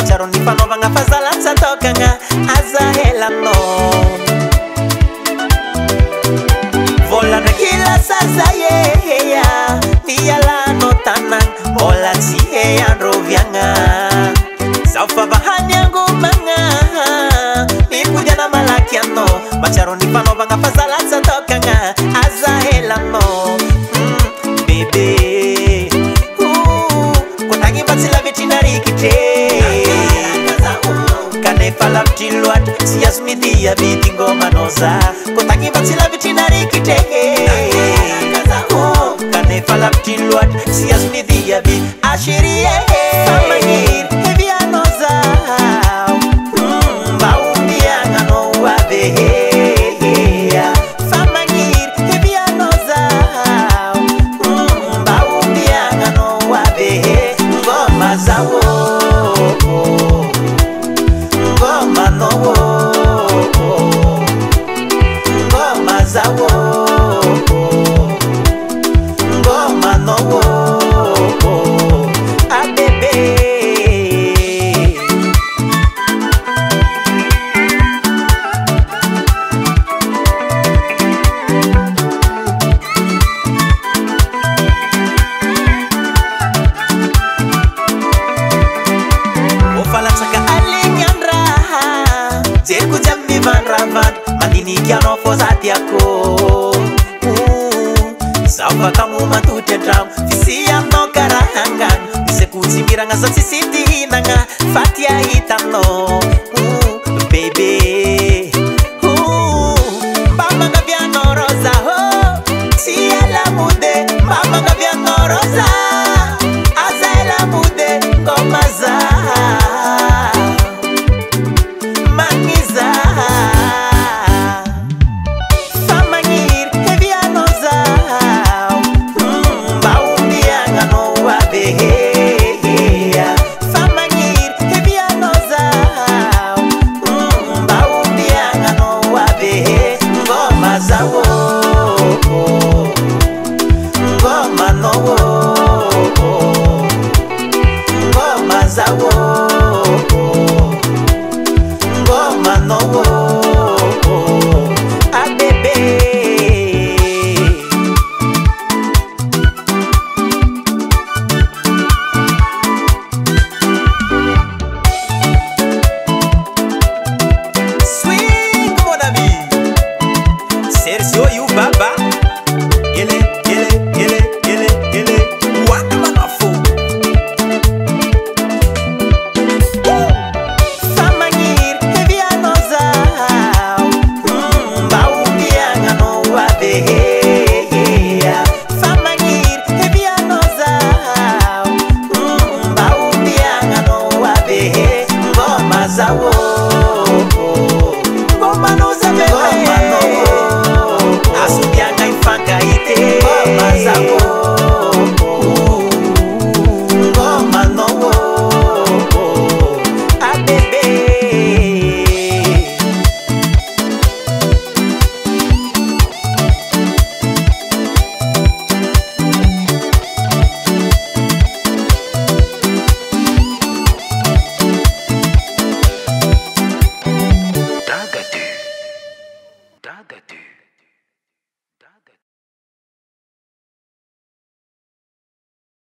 macharo ni fanova nga fazalanza toka nga azahela no vola na kila sasa yeya niyala no tanang vola siya rovyanga saufa bahani yangu manga nipuja na malakiano macharo ni fanova nga fazalanza toka nga azahela no baby kotangi batsila veterinary kite kane fala tilwat sias midia bitingo manoza kotangi batsila veterinary kite kane fala tilwat sias midia bit ashirie samangir hevianoza baumbia ngano wabe Mandini kiano fosati yako Saufa kamu matute dram Fisia no karahangan Mise kuzimbira nga sasi siti hinanga Fatia hitano Baby Mama gaviano rosa Sia la mude Mama gaviano rosa Aza la mude Ngomaza Dagadu.